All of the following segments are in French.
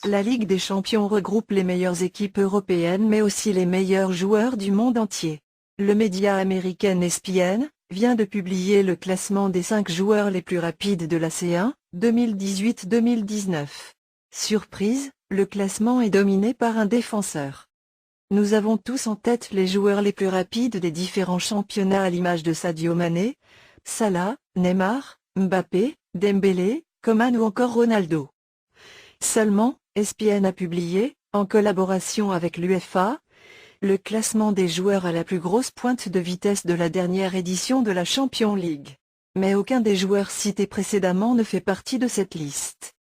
La Ligue des Champions regroupe les meilleures équipes européennes mais aussi les meilleurs joueurs du monde entier. Le média américain ESPN vient de publier le classement des 5 joueurs les plus rapides de la C1, 2018-2019. Surprise, le classement est dominé par un défenseur. Nous avons tous en tête les joueurs les plus rapides des différents championnats à l'image de Sadio Mané, Salah, Neymar, Mbappé, Dembélé, Coman ou encore Ronaldo. Seulement, ESPN a publié, en collaboration avec l'UEFA, le classement des joueurs à la plus grosse pointe de vitesse de la dernière édition de la Champions League. Mais aucun des joueurs cités précédemment ne fait partie de cette liste.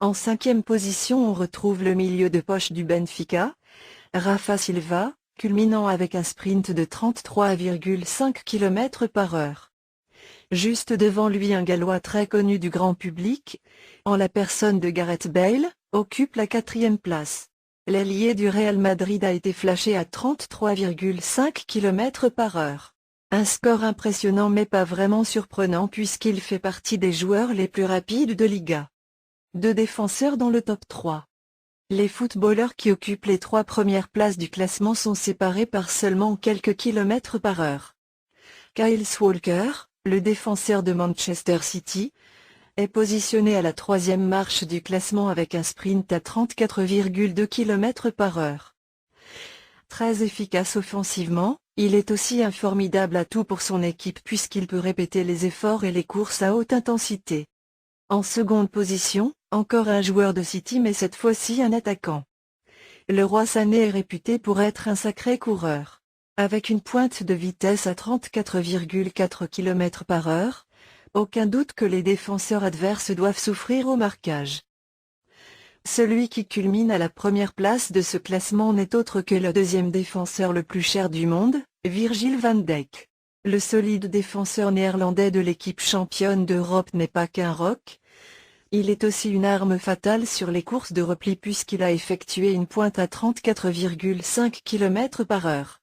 En 5e position on retrouve le milieu de poche du Benfica, Rafa Silva, culminant avec un sprint de 33,5 km/h. Juste devant lui un Gallois très connu du grand public, en la personne de Gareth Bale, occupe la 4e place. L'ailier du Real Madrid a été flashé à 33,5 km/h. Un score impressionnant mais pas vraiment surprenant puisqu'il fait partie des joueurs les plus rapides de Liga. 2 défenseurs dans le top 3. Les footballeurs qui occupent les 3 premières places du classement sont séparés par seulement quelques kilomètres par heure. Kyle Walker, le défenseur de Manchester City, est positionné à la 3e marche du classement avec un sprint à 34,2 km/h. Très efficace offensivement, il est aussi un formidable atout pour son équipe puisqu'il peut répéter les efforts et les courses à haute intensité. En seconde position, encore un joueur de City mais cette fois-ci un attaquant. Le roi Sané est réputé pour être un sacré coureur. Avec une pointe de vitesse à 34,4 km/h, aucun doute que les défenseurs adverses doivent souffrir au marquage. Celui qui culmine à la première place de ce classement n'est autre que le 2e défenseur le plus cher du monde, Virgil van Dijk. Le solide défenseur néerlandais de l'équipe championne d'Europe n'est pas qu'un roc, il est aussi une arme fatale sur les courses de repli puisqu'il a effectué une pointe à 34,5 km/h.